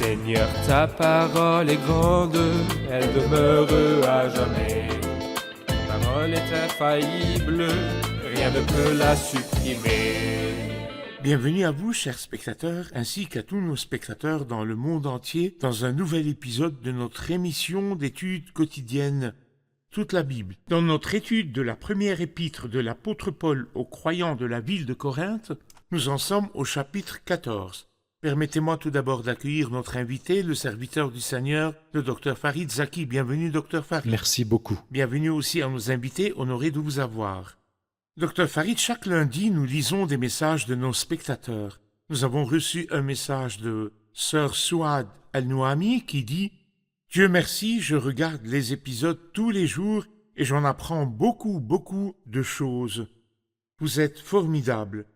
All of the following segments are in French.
Seigneur, ta parole est grande, elle demeure à jamais. Ta parole est infaillible, rien ne peut la supprimer. Bienvenue à vous, chers spectateurs, ainsi qu'à tous nos spectateurs dans le monde entier, dans un nouvel épisode de notre émission d'études quotidiennes, toute la Bible. Dans notre étude de la première épître de l'apôtre Paul aux croyants de la ville de Corinthe, nous en sommes au chapitre 14. Permettez-moi tout d'abord d'accueillir notre invité, le serviteur du Seigneur, le Dr Farid Zaki. Bienvenue, Dr Farid. Merci beaucoup. Bienvenue aussi à nos invités, honorés de vous avoir. Dr Farid, chaque lundi, nous lisons des messages de nos spectateurs. Nous avons reçu un message de Sœur Souad Al-Nouami qui dit « Dieu merci, je regarde les épisodes tous les jours et j'en apprends beaucoup de choses. Vous êtes formidables.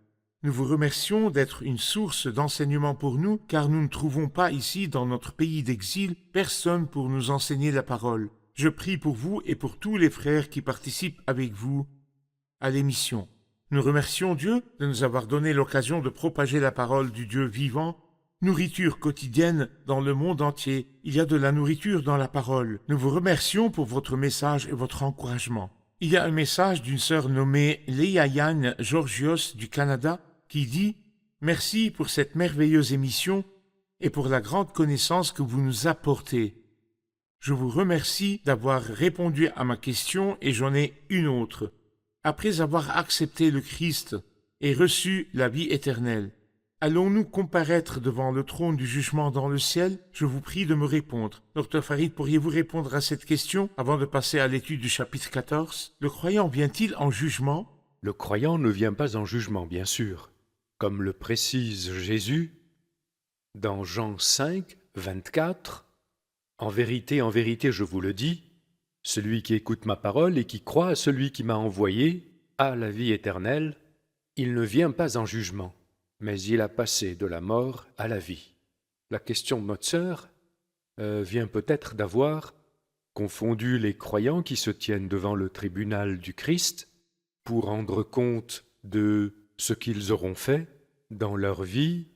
Nous vous remercions d'être une source d'enseignement pour nous, car nous ne trouvons pas ici, dans notre pays d'exil, personne pour nous enseigner la parole. Je prie pour vous et pour tous les frères qui participent avec vous à l'émission. Nous remercions Dieu de nous avoir donné l'occasion de propager la parole du Dieu vivant, nourriture quotidienne dans le monde entier. Il y a de la nourriture dans la parole. Nous vous remercions pour votre message et votre encouragement. Il y a un message d'une sœur nommée Leia Yann Georgios du Canada qui dit « Merci pour cette merveilleuse émission et pour la grande connaissance que vous nous apportez. Je vous remercie d'avoir répondu à ma question et j'en ai une autre. Après avoir accepté le Christ et reçu la vie éternelle, allons-nous comparaître devant le trône du jugement dans le ciel? Je vous prie de me répondre. Dr Farid, pourriez-vous répondre à cette question avant de passer à l'étude du chapitre 14? Le croyant vient-il en jugement? Le croyant ne vient pas en jugement, bien sûr. Comme le précise Jésus dans Jean 5, 24, « En vérité, je vous le dis, celui qui écoute ma parole et qui croit à celui qui m'a envoyé a la vie éternelle. Il ne vient pas en jugement, mais il a passé de la mort à la vie. » La question de notre sœur vient peut-être d'avoir confondu les croyants qui se tiennent devant le tribunal du Christ pour rendre compte de ce qu'ils auront fait dans leur vie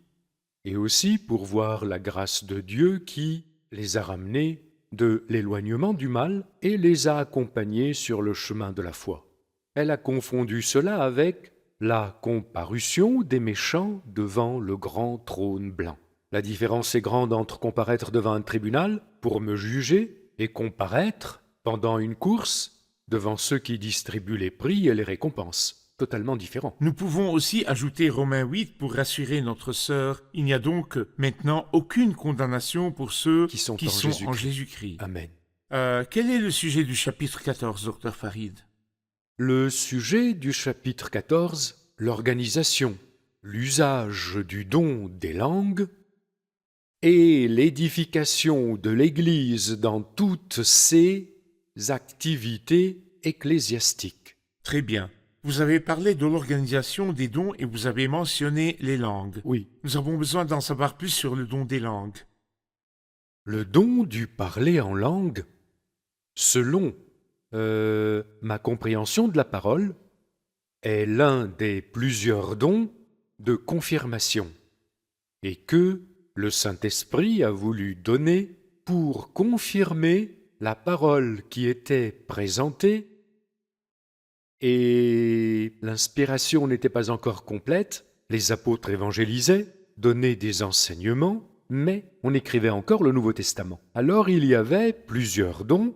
et aussi pour voir la grâce de Dieu qui les a ramenés de l'éloignement du mal et les a accompagnés sur le chemin de la foi. Elle a confondu cela avec la comparution des méchants devant le grand trône blanc. La différence est grande entre comparaître devant un tribunal pour me juger et comparaître pendant une course devant ceux qui distribuent les prix et les récompenses. Totalement différent. Nous pouvons aussi ajouter Romains 8 pour rassurer notre sœur. Il n'y a donc maintenant aucune condamnation pour ceux qui sont en Jésus-Christ. Amen. Quel est le sujet du chapitre 14, Dr Farid? Le sujet du chapitre 14, l'organisation, l'usage du don des langues et l'édification de l'Église dans toutes ses activités ecclésiastiques. Très bien. Vous avez parlé de l'organisation des dons et vous avez mentionné les langues. Oui. Nous avons besoin d'en savoir plus sur le don des langues. Le don du parler en langue, selon ma compréhension de la parole, est l'un des plusieurs dons de confirmation et que le Saint-Esprit a voulu donner pour confirmer la parole qui était présentée. Et l'inspiration n'était pas encore complète, les apôtres évangélisaient, donnaient des enseignements, mais on écrivait encore le Nouveau Testament. Alors il y avait plusieurs dons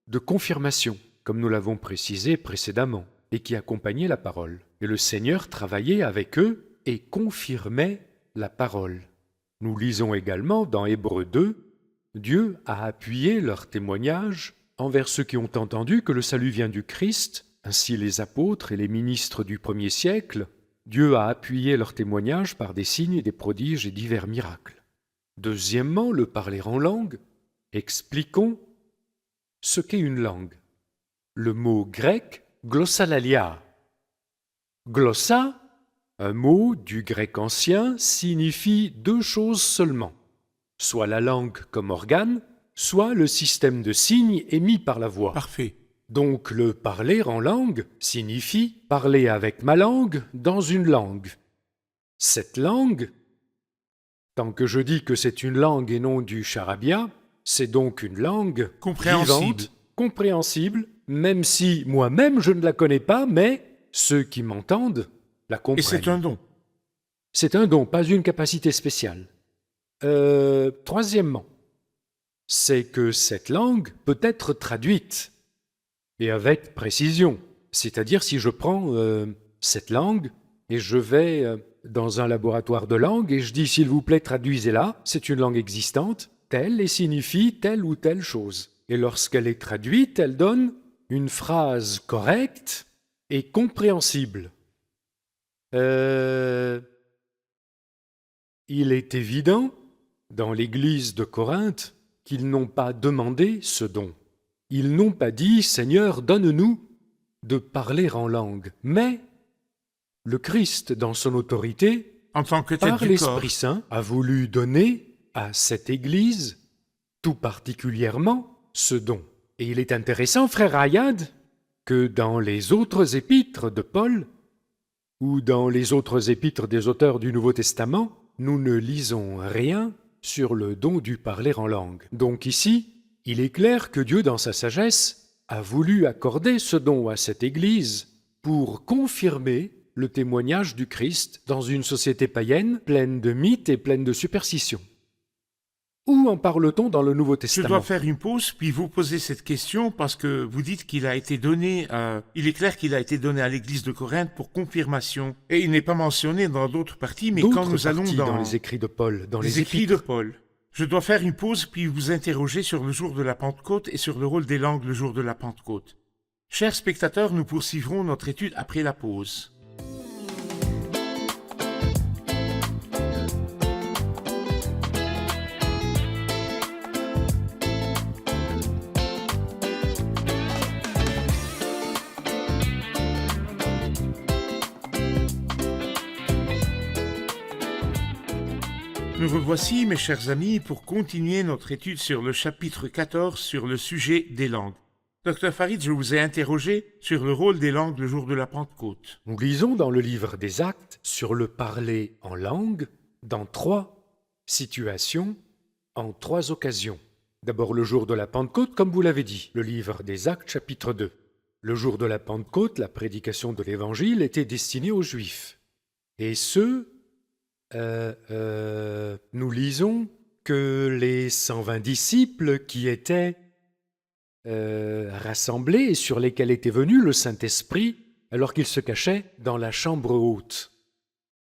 de confirmation, comme nous l'avons précisé précédemment, et qui accompagnaient la parole. Et le Seigneur travaillait avec eux et confirmait la parole. Nous lisons également dans Hébreux 2, Dieu a appuyé leur témoignage envers ceux qui ont entendu que le salut vient du Christ. Ainsi les apôtres et les ministres du premier siècle, Dieu a appuyé leur témoignage par des signes, des prodiges et divers miracles. Deuxièmement, le parler en langue. Expliquons ce qu'est une langue. Le mot grec glossalalia. Glossa, un mot du grec ancien, signifie deux choses seulement. Soit la langue comme organe, soit le système de signes émis par la voix. Parfait. Donc le parler en langue signifie parler avec ma langue dans une langue. Cette langue Tant que je dis que c'est une langue et non du charabia, c'est donc une langue Compréhensible. vivante, compréhensible, même si moi-même je ne la connais pas, mais ceux qui m'entendent la Et comprennent. c'est un don. C'est un don, pas une capacité spéciale. Troisièmement, c'est que cette langue peut être traduite, et avec précision. C'est-à-dire si je prends cette langue et je vais dans un laboratoire de langue et je dis s'il vous plaît traduisez-la, c'est une langue existante, telle et signifie telle ou telle chose. Et lorsqu'elle est traduite, elle donne une phrase correcte et compréhensible. Il est évident, dans l'Église de Corinthe, qu'ils n'ont pas demandé ce don. Ils n'ont pas dit « Seigneur, donne-nous de parler en langue ». Mais le Christ, dans son autorité, En tant que tête par du corps. l'Esprit Saint, a voulu donner à cette Église, tout particulièrement, ce don. Et il est intéressant, frère Ayad, que dans les autres épîtres de Paul, ou dans les autres épîtres des auteurs du Nouveau Testament, nous ne lisons rien sur le don du parler en langue. Donc ici, il est clair que Dieu, dans sa sagesse, a voulu accorder ce don à cette Église pour confirmer le témoignage du Christ dans une société païenne pleine de mythes et pleine de superstitions. Où en parle-t-on dans le Nouveau Je Testament? dois faire une pause, puis vous poser cette question parce que vous dites qu'il a été donné, il est clair qu'il a été donné à l'église de Corinthe pour confirmation. Et il n'est pas mentionné dans d'autres parties, mais quand D'autres nous allons parties dans les écrits de Paul, dans les les écrits épîtres. de Paul, je dois faire une pause, puis vous interroger sur le jour de la Pentecôte et sur le rôle des langues le jour de la Pentecôte. Chers spectateurs, nous poursuivrons notre étude après la pause. Nous revoici, mes chers amis, pour continuer notre étude sur le chapitre 14 sur le sujet des langues. Docteur Farid, je vous ai interrogé sur le rôle des langues le jour de la Pentecôte. Nous lisons dans le livre des Actes sur le parler en langue dans 3 situations, en 3 occasions. D'abord le jour de la Pentecôte, comme vous l'avez dit, le livre des Actes chapitre 2. Le jour de la Pentecôte, la prédication de l'Évangile était destinée aux Juifs. Et nous lisons que les 120 disciples qui étaient rassemblés et sur lesquels était venu le Saint-Esprit alors qu'ils se cachaient dans la chambre haute.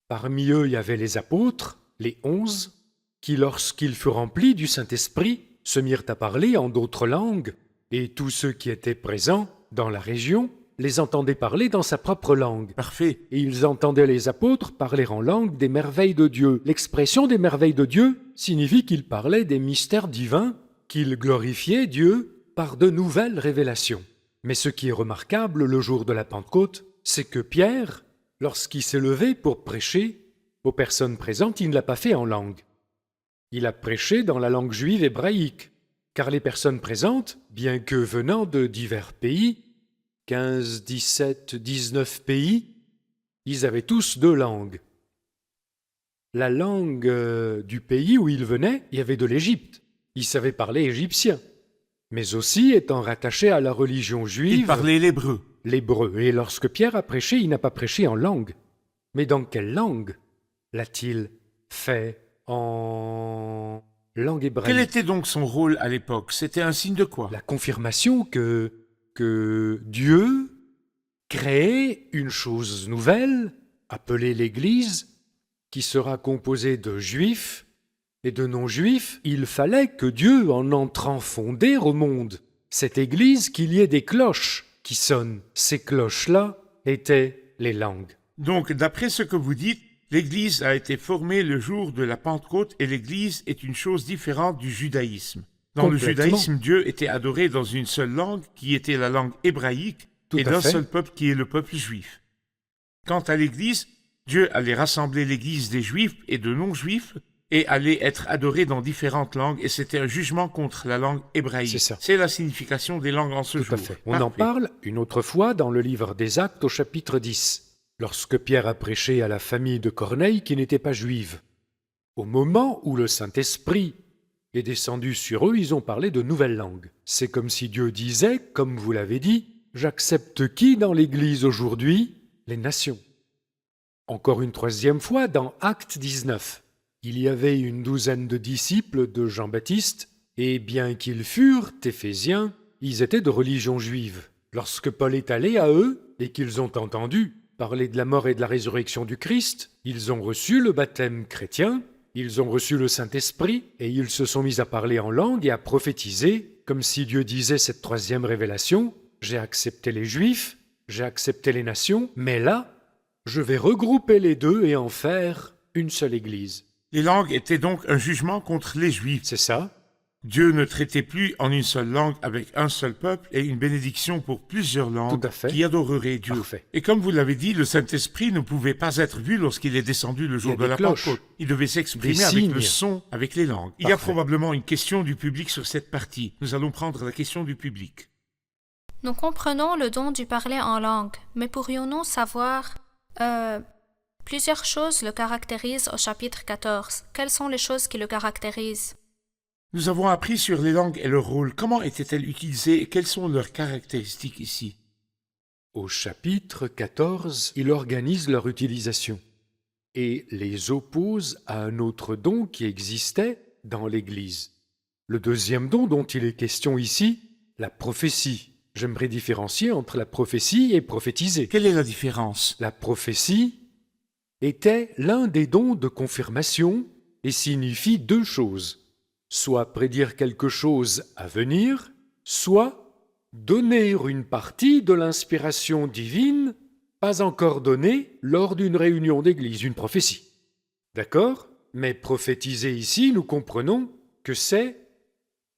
Parmi eux, il y avait les apôtres, les 11, qui, lorsqu'ils furent remplis du Saint-Esprit, se mirent à parler en d'autres langues, et tous ceux qui étaient présents dans la région les entendaient parler dans sa propre langue. Parfait. Et ils entendaient les apôtres parler en langue des merveilles de Dieu. L'expression des merveilles de Dieu signifie qu'ils parlaient des mystères divins, qu'ils glorifiaient Dieu par de nouvelles révélations. Mais ce qui est remarquable le jour de la Pentecôte, c'est que Pierre, lorsqu'il s'est levé pour prêcher aux personnes présentes, il ne l'a pas fait en langue. Il a prêché dans la langue juive hébraïque, car les personnes présentes, bien que venant de divers pays, 15, 17, 19 pays, ils avaient tous 2 langues. La langue du pays où ils venaient, il y avait de l'Égypte. Ils savaient parler égyptien, mais aussi étant rattachés à la religion juive, Il parlait l'hébreu. l'hébreu. Et lorsque Pierre a prêché, il n'a pas prêché en langue. Mais dans quelle langue l'a-t-il fait? En langue hébraïque. Quel était donc son rôle à l'époque? C'était un signe de quoi? La confirmation que Dieu créait une chose nouvelle, appelée l'Église, qui sera composée de juifs et de non-juifs. Il fallait que Dieu, en entrant fonder au monde cette Église, qu'il y ait des cloches qui sonnent. Ces cloches-là étaient les langues. Donc, d'après ce que vous dites, l'Église a été formée le jour de la Pentecôte et l'Église est une chose différente du judaïsme. Dans le Complètement. judaïsme, Dieu était adoré dans une seule langue qui était la langue hébraïque Tout et à d'un fait. seul peuple qui est le peuple juif. Quant à l'Église, Dieu allait rassembler l'Église des Juifs et de non-Juifs et allait être adoré dans différentes langues et c'était un jugement contre la langue hébraïque. C'est ça. C'est la signification des langues en ce Tout jour. à fait. On en Parfait. parle une autre fois dans le livre des Actes au chapitre 10, lorsque Pierre a prêché à la famille de Corneille qui n'était pas juive. Au moment où le Saint-Esprit est descendu sur eux, ils ont parlé de nouvelles langues. C'est comme si Dieu disait, comme vous l'avez dit, « J'accepte qui dans l'Église aujourd'hui? Les nations. » Encore une troisième fois, dans Acte 19, il y avait une douzaine de disciples de Jean-Baptiste, et bien qu'ils furent éphésiens, ils étaient de religion juive. Lorsque Paul est allé à eux, et qu'ils ont entendu parler de la mort et de la résurrection du Christ, ils ont reçu le baptême chrétien, ils ont reçu le Saint-Esprit, et ils se sont mis à parler en langue et à prophétiser, comme si Dieu disait cette troisième révélation, « J'ai accepté les Juifs, j'ai accepté les nations, mais là, je vais regrouper les deux et en faire une seule Église. » Les langues étaient donc un jugement contre les Juifs. C'est ça? Dieu ne traitait plus en une seule langue avec un seul peuple et une bénédiction pour plusieurs langues Tout à fait. qui adoreraient Dieu. Parfait. Et comme vous l'avez dit, le Saint-Esprit ne pouvait pas être vu lorsqu'il est descendu le jour Il y a de des la cloches, Pentecôte. Il devait s'exprimer des avec le signes. son, avec les langues. Il y a Parfait. probablement une question du public sur cette partie. Nous allons prendre la question du public. Nous comprenons le don du parler en langue, mais pourrions-nous savoir... plusieurs choses le caractérisent au chapitre 14. Quelles sont les choses qui le caractérisent? Nous avons appris sur les langues et leur rôle. Comment étaient-elles utilisées et quelles sont leurs caractéristiques ici? Au chapitre 14, il organise leur utilisation et les oppose à un autre don qui existait dans l'Église. Le deuxième don dont il est question ici, la prophétie. J'aimerais différencier entre la prophétie et prophétiser. Quelle est la différence? La prophétie était l'un des dons de confirmation et signifie deux choses. Soit prédire quelque chose à venir, soit donner une partie de l'inspiration divine pas encore donnée lors d'une réunion d'église, une prophétie. D'accord? Mais prophétiser ici, nous comprenons que c'est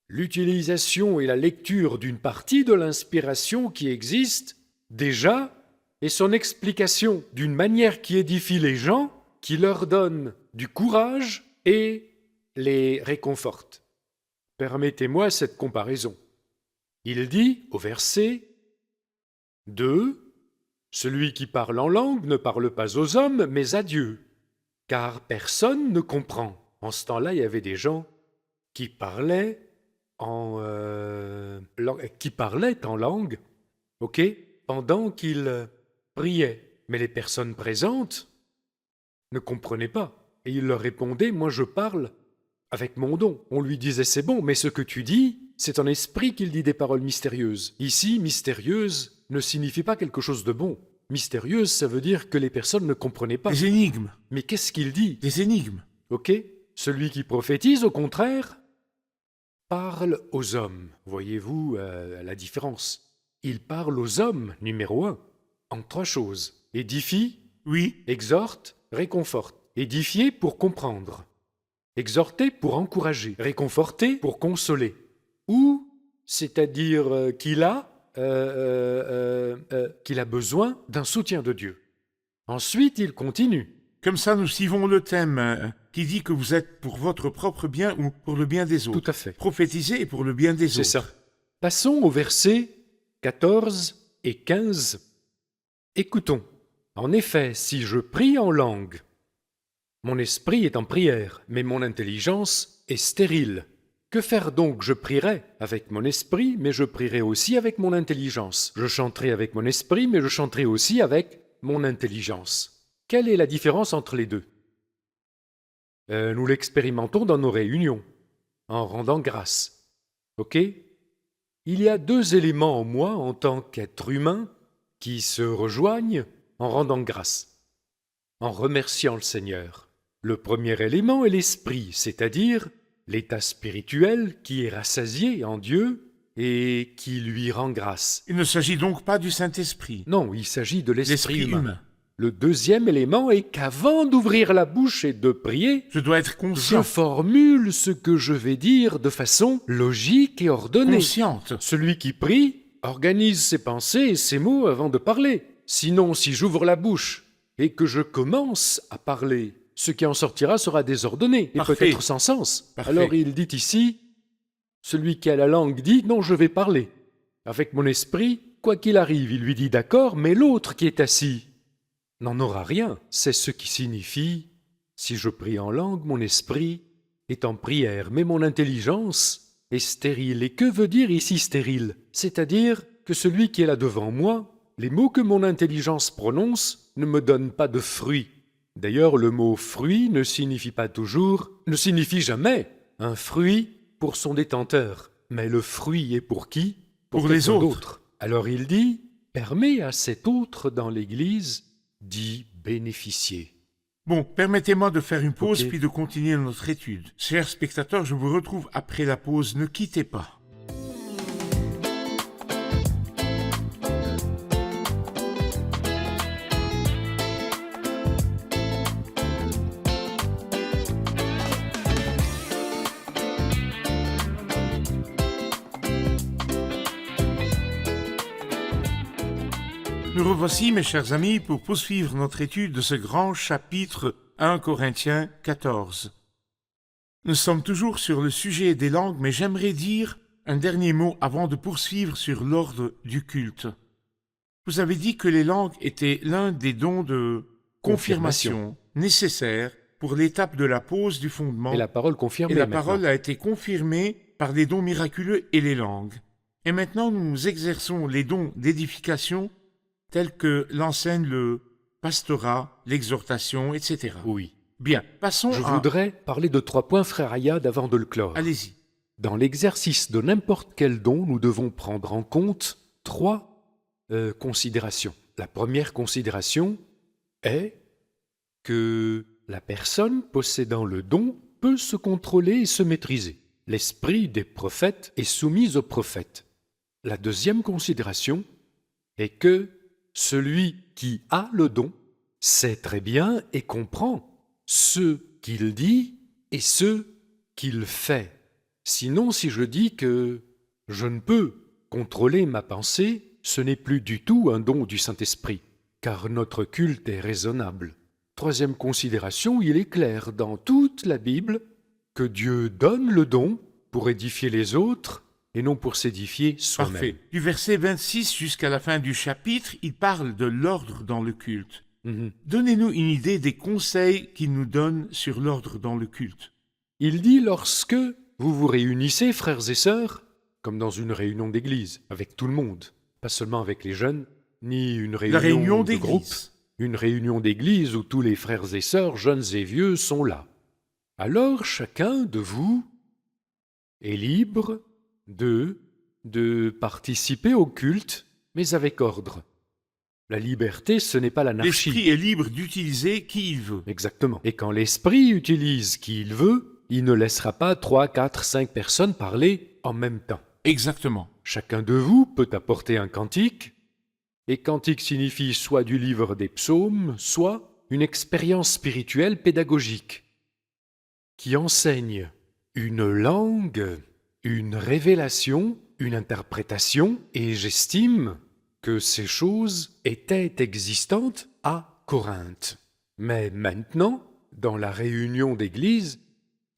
l'utilisation et la lecture d'une partie de l'inspiration qui existe déjà et son explication d'une manière qui édifie les gens, qui leur donne du courage et les réconforte. Permettez-moi cette comparaison. Il dit au verset 2, « Celui qui parle en langue ne parle pas aux hommes, mais à Dieu, car personne ne comprend. » En ce temps-là, il y avait des gens qui parlaient en langue, ok, pendant qu'ils priaient. Mais les personnes présentes ne comprenaient pas. Et il leur répondait, « Moi je parle avec mon don. » On lui disait, « C'est bon, mais ce que tu dis, c'est ton esprit qu'il dit des paroles mystérieuses. » Ici, mystérieuse ne signifie pas quelque chose de bon. Mystérieuse, ça veut dire que les personnes ne comprenaient pas. Des énigmes. Mais qu'est-ce qu'il dit? Des énigmes. Ok? Celui qui prophétise, au contraire, parle aux hommes. Voyez-vous la différence? Il parle aux hommes, numéro 1, en 3 choses. Édifie, Oui. exhorte, réconforte. Édifier pour comprendre. Exhorter pour encourager. Réconforter pour consoler. Ou, c'est-à-dire qu'il a besoin d'un soutien de Dieu. Ensuite, il continue. Comme ça, nous suivons le thème qui dit que vous êtes pour votre propre bien ou pour le bien des autres. Tout à fait. Prophétiser pour le bien des autres. C'est ça. Passons au verset 14 et 15. Écoutons. En effet, si je prie en langue, mon esprit est en prière, mais mon intelligence est stérile. Que faire donc? Je prierai avec mon esprit, mais je prierai aussi avec mon intelligence. Je chanterai avec mon esprit, mais je chanterai aussi avec mon intelligence. Quelle est la différence entre les deux? Nous l'expérimentons dans nos réunions, en rendant grâce. Ok? Il y a 2 éléments en moi, en tant qu'être humain, qui se rejoignent en rendant grâce, en remerciant le Seigneur. Le premier élément est l'esprit, c'est-à-dire l'état spirituel qui est rassasié en Dieu et qui lui rend grâce. Il ne s'agit donc pas du Saint-Esprit. Non, il s'agit de l'esprit L'esprit humain. humain. Le deuxième élément est qu'avant d'ouvrir la bouche et de prier, Je dois être je conscient. formule ce que je vais dire de façon logique et ordonnée. Consciente. Celui qui prie organise ses pensées et ses mots avant de parler. Sinon, si j'ouvre la bouche et que je commence à parler, ce qui en sortira sera désordonné et Parfait. peut-être sans sens. Parfait. Alors il dit ici, celui qui a la langue dit, non, je vais parler. Avec mon esprit, quoi qu'il arrive, il lui dit d'accord, mais l'autre qui est assis n'en aura rien. C'est ce qui signifie Si je prie en langue, mon esprit est en prière, mais mon intelligence est stérile. Et que veut dire ici stérile? C'est-à-dire que celui qui est là devant moi, les mots que mon intelligence prononce ne me donnent pas de fruits. D'ailleurs, le mot fruit ne signifie jamais un fruit pour son détenteur. Mais le fruit est pour qui? Pour les quelqu'un autres. d'autre. Alors il dit, permet à cet autre dans l'Église d'y bénéficier. Bon, permettez-moi de faire une pause Ok. puis de continuer notre étude. Chers spectateurs, je vous retrouve après la pause. Ne quittez pas. Nous revoici, mes chers amis, pour poursuivre notre étude de ce grand chapitre 1 Corinthiens 14. Nous sommes toujours sur le sujet des langues, mais j'aimerais dire un dernier mot avant de poursuivre sur l'ordre du culte. Vous avez dit que les langues étaient l'un des dons de confirmation nécessaires pour l'étape de la pose du fondement. Et la parole confirme Et la maintenant. parole a été confirmée par les dons miraculeux et les langues. Et maintenant, nous exerçons les dons d'édification tels que l'enseigne le pastorat, l'exhortation, etc. Oui. Bien, passons Je à... voudrais parler de 3 points, frère Ayad, avant de le clore. Allez-y. Dans l'exercice de n'importe quel don, nous devons prendre en compte 3 considérations. La première considération est que la personne possédant le don peut se contrôler et se maîtriser. L'esprit des prophètes est soumis aux prophètes. La deuxième considération est que celui qui a le don sait très bien et comprend ce qu'il dit et ce qu'il fait. Sinon, si je dis que je ne peux contrôler ma pensée, ce n'est plus du tout un don du Saint-Esprit, car notre culte est raisonnable. Troisième considération, il est clair dans toute la Bible que Dieu donne le don pour édifier les autres et non pour s'édifier soi-même. Parfait. Du verset 26 jusqu'à la fin du chapitre, il parle de l'ordre dans le culte. Mhm. Donnez-nous une idée des conseils qu'il nous donne sur l'ordre dans le culte. Il dit lorsque vous vous réunissez, frères et sœurs, comme dans une réunion d'église, avec tout le monde, pas seulement avec les jeunes, ni une réunion, La réunion de groupe, d'église. une réunion d'église où tous les frères et sœurs, jeunes et vieux, sont là. Alors chacun de vous est libre de participer au culte, mais avec ordre. La liberté, ce n'est pas l'anarchie. L'esprit est libre d'utiliser qui il veut. Exactement. Et quand l'esprit utilise qui il veut, il ne laissera pas 3, 4, 5 personnes parler en même temps. Exactement. Chacun de vous peut apporter un cantique, et cantique signifie soit du livre des psaumes, soit une expérience spirituelle pédagogique qui enseigne une langue, une révélation, une interprétation, et j'estime que ces choses étaient existantes à Corinthe. Mais maintenant, dans la réunion d'église,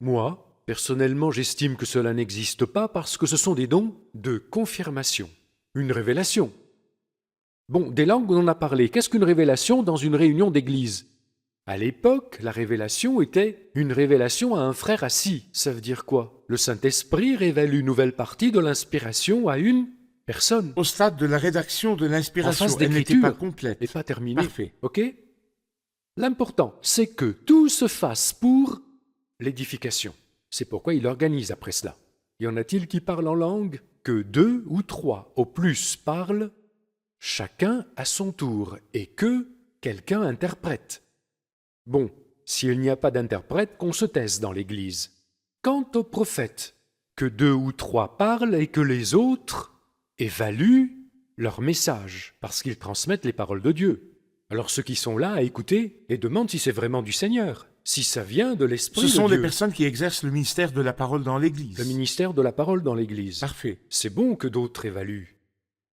moi, personnellement, j'estime que cela n'existe pas parce que ce sont des dons de confirmation, une révélation. Bon, des langues, on en a parlé. Qu'est-ce qu'une révélation dans une réunion d'église? À l'époque, la révélation était une révélation à un frère assis. Ça veut dire quoi? Le Saint-Esprit révèle une nouvelle partie de l'inspiration à une personne. Au stade de la rédaction de l'inspiration, En phase elle n'était d'écriture. pas complète. Et pas terminé. Parfait. OK? L'important, c'est que tout se fasse pour l'édification. C'est pourquoi il organise après cela. Y en a-t-il qui parlent en langue? Que 2 ou 3 au plus parlent, chacun à son tour, et que quelqu'un interprète. Bon, s'il n'y a pas d'interprète, qu'on se taise dans l'Église. Quant aux prophètes, que 2 ou 3 parlent et que les autres évaluent leur message, parce qu'ils transmettent les paroles de Dieu. Alors ceux qui sont là à écouter et demandent si c'est vraiment du Seigneur, si ça vient de l'Esprit Ce de sont Dieu. les personnes qui exercent le ministère de la parole dans l'Église. Le ministère de la parole dans l'Église. Parfait. C'est bon que d'autres évaluent.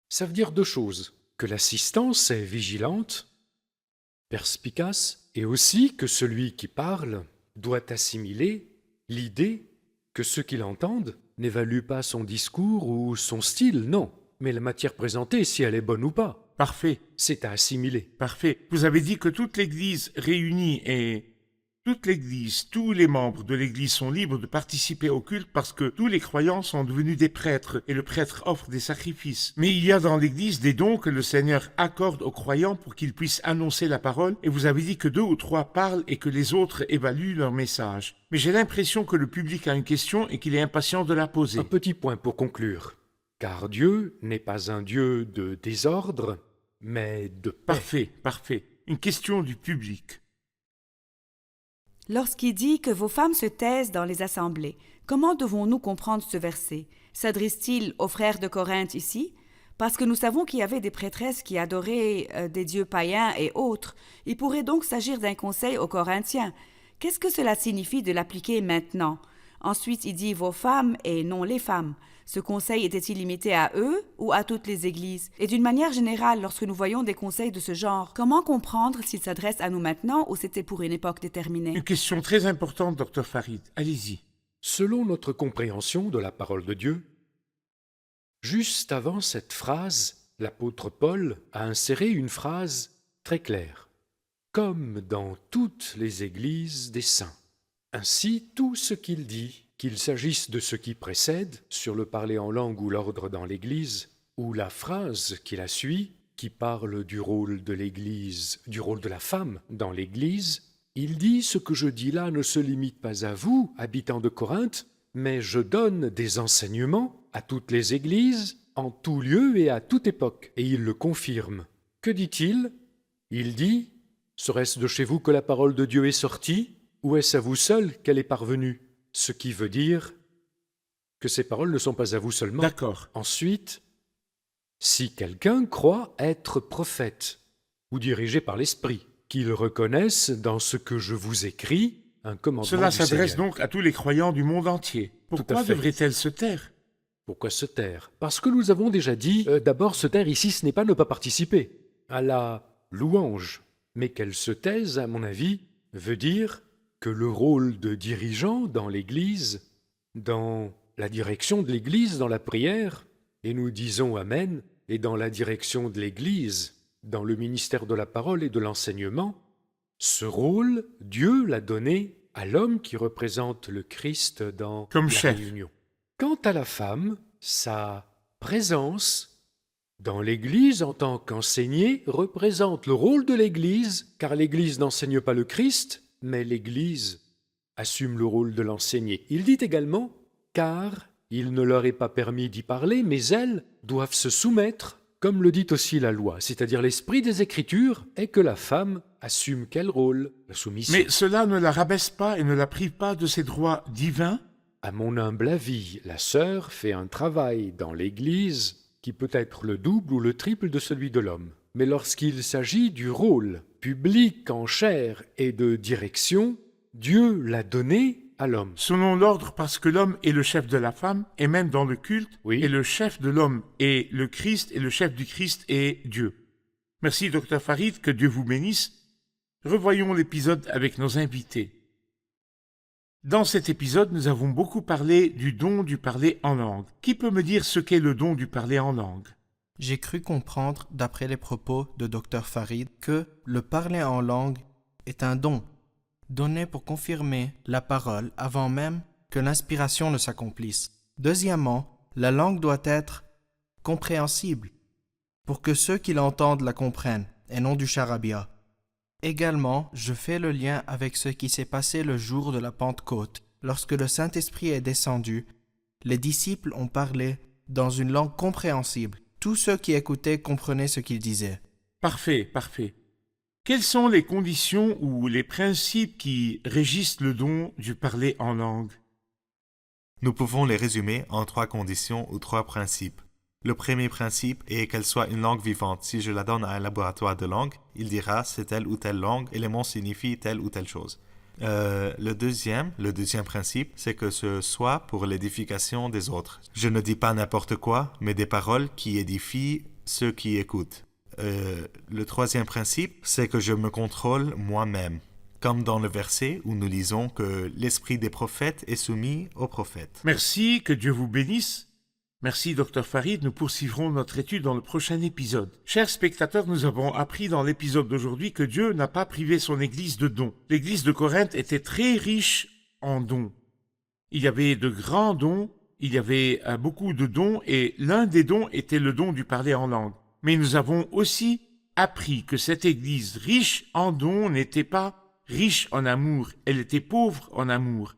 Ça veut dire 2 choses. Que l'assistance est vigilante, perspicace, et aussi que celui qui parle doit assimiler l'idée que ceux qui l'entendent n'évaluent pas son discours ou son style, non, mais la matière présentée, si elle est bonne ou pas. Parfait. C'est à assimiler. Parfait. Vous avez dit que toute l'Église réunie est Toute l'Église, tous les membres de l'Église sont libres de participer au culte parce que tous les croyants sont devenus des prêtres et le prêtre offre des sacrifices. Mais il y a dans l'Église des dons que le Seigneur accorde aux croyants pour qu'ils puissent annoncer la parole et vous avez dit que 2 ou 3 parlent et que les autres évaluent leur message. Mais j'ai l'impression que le public a une question et qu'il est impatient de la poser. Un petit point pour conclure. Car Dieu n'est pas un Dieu de désordre, mais de paix. Parfait, parfait. Une question du public. Lorsqu'il dit que vos femmes se taisent dans les assemblées, comment devons-nous comprendre ce verset? S'adresse-t-il aux frères de Corinthe ici? Parce que nous savons qu'il y avait des prêtresses qui adoraient des dieux païens et autres. Il pourrait donc s'agir d'un conseil aux Corinthiens. Qu'est-ce que cela signifie de l'appliquer maintenant? Ensuite, il dit vos femmes et non les femmes. Ce conseil était-il limité à eux ou à toutes les églises? Et d'une manière générale, lorsque nous voyons des conseils de ce genre, comment comprendre s'il s'adresse à nous maintenant ou c'était pour une époque déterminée? Une question très importante, Dr Farid. Allez-y. Selon notre compréhension de la parole de Dieu, juste avant cette phrase, l'apôtre Paul a inséré une phrase très claire. Comme dans toutes les églises des saints. Ainsi, tout ce qu'il dit, qu'il s'agisse de ce qui précède, sur le parler en langue ou l'ordre dans l'Église, ou la phrase qui la suit, qui parle du rôle de l'Église, du rôle de la femme dans l'Église, il dit « Ce que je dis là ne se limite pas à vous, habitants de Corinthe, mais je donne des enseignements à toutes les Églises, en tout lieu et à toute époque. » Et il le confirme. Que dit-il? Il dit « Serait-ce de chez vous que la parole de Dieu est sortie, ou est-ce à vous seul qu'elle est parvenue ?» Ce qui veut dire que ces paroles ne sont pas à vous seulement. D'accord. Ensuite, si quelqu'un croit être prophète ou dirigé par l'Esprit, qu'il reconnaisse dans ce que je vous écris un commandement Cela du s'adresse Seigneur. donc à tous les croyants du monde entier. Pourquoi fait. devrait-elle se taire? Pourquoi se taire? Parce que nous avons déjà dit, d'abord se taire ici, ce n'est pas ne pas participer à la louange, mais qu'elle se taise, à mon avis, veut dire que le rôle de dirigeant dans l'Église, dans la direction de l'Église, dans la prière, et nous disons Amen, et dans la direction de l'Église, dans le ministère de la parole et de l'enseignement, ce rôle, Dieu l'a donné à l'homme qui représente le Christ dans Comme la chef. réunion. Quant à la femme, sa présence dans l'Église en tant qu'enseignée représente le rôle de l'Église, car l'Église n'enseigne pas le Christ, mais l'Église assume le rôle de l'enseigner. Il dit également « car il ne leur est pas permis d'y parler, mais elles doivent se soumettre, comme le dit aussi la loi, c'est-à-dire l'esprit des Écritures, est que la femme assume quel rôle? La soumission. Mais cela ne la rabaisse pas et ne la prive pas de ses droits divins? À mon humble avis, la sœur fait un travail dans l'Église qui peut être le double ou le triple de celui de l'homme. Mais lorsqu'il s'agit du rôle public en chair et de direction, Dieu l'a donné à l'homme. Selon l'ordre, parce que l'homme est le chef de la femme, et même dans le culte, Oui. et le chef de l'homme est le Christ, et le chef du Christ est Dieu. Merci, Dr Farid, que Dieu vous bénisse. Revoyons l'épisode avec nos invités. Dans cet épisode, nous avons beaucoup parlé du don du parler en langue. Qui peut me dire ce qu'est le don du parler en langue? J'ai cru comprendre, d'après les propos de Dr Farid, que le parler en langue est un don, donné pour confirmer la parole avant même que l'inspiration ne s'accomplisse. Deuxièmement, la langue doit être compréhensible, pour que ceux qui l'entendent la comprennent, et non du charabia. Également, je fais le lien avec ce qui s'est passé le jour de la Pentecôte. Lorsque le Saint-Esprit est descendu, les disciples ont parlé dans une langue compréhensible. Tous ceux qui écoutaient comprenaient ce qu'il disait. Parfait, parfait. Quelles sont les conditions ou les principes qui régissent le don du parler en langue? Nous pouvons les résumer en 3 conditions ou 3 principes. Le premier principe est qu'elle soit une langue vivante. Si je la donne à un laboratoire de langue, il dira c'est telle ou telle langue et les mots signifient telle ou telle chose. Le deuxième principe, c'est que ce soit pour l'édification des autres. Je ne dis pas n'importe quoi, mais des paroles qui édifient ceux qui écoutent. Le troisième principe, c'est que je me contrôle moi-même. Comme dans le verset où nous lisons que l'esprit des prophètes est soumis aux prophètes. Merci, que Dieu vous bénisse. Merci, Dr Farid. Nous poursuivrons notre étude dans le prochain épisode. Chers spectateurs, nous avons appris dans l'épisode d'aujourd'hui que Dieu n'a pas privé son Église de dons. L'Église de Corinthe était très riche en dons. Il y avait de grands dons, il y avait beaucoup de dons, et l'un des dons était le don du parler en langue. Mais nous avons aussi appris que cette Église riche en dons n'était pas riche en amour, elle était pauvre en amour.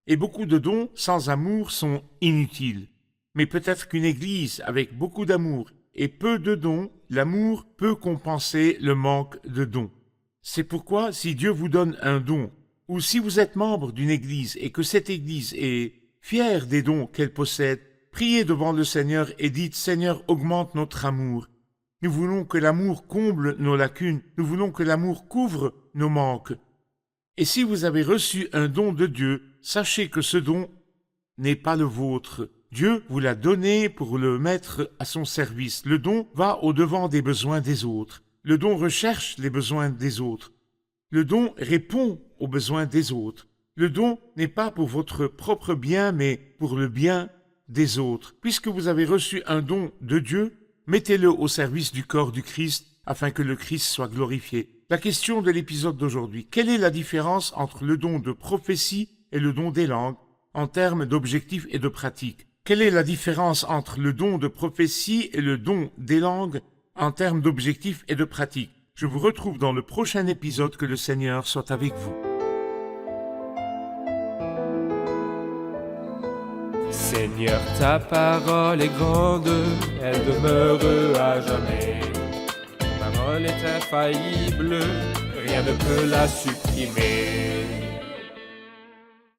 Et beaucoup de dons sans amour sont inutiles. Mais peut-être qu'une Église avec beaucoup d'amour et peu de dons, l'amour peut compenser le manque de dons. C'est pourquoi si Dieu vous donne un don, ou si vous êtes membre d'une Église et que cette Église est fière des dons qu'elle possède, priez devant le Seigneur et dites « Seigneur, augmente notre amour ». Nous voulons que l'amour comble nos lacunes, nous voulons que l'amour couvre nos manques. Et si vous avez reçu un don de Dieu, sachez que ce don n'est pas le vôtre. Dieu vous l'a donné pour le mettre à son service. Le don va au-devant des besoins des autres. Le don recherche les besoins des autres. Le don répond aux besoins des autres. Le don n'est pas pour votre propre bien, mais pour le bien des autres. Puisque vous avez reçu un don de Dieu, mettez-le au service du corps du Christ, afin que le Christ soit glorifié. La question de l'épisode d'aujourd'hui: quelle est la différence entre le don de prophétie et le don des langues, en termes d'objectifs et de pratiques? Quelle est la différence entre le don de prophétie et le don des langues en termes d'objectifs et de pratiques? Je vous retrouve dans le prochain épisode. Que le Seigneur soit avec vous. Seigneur, ta parole est grande, elle demeure à jamais. Ta parole est infaillible, rien ne peut la supprimer.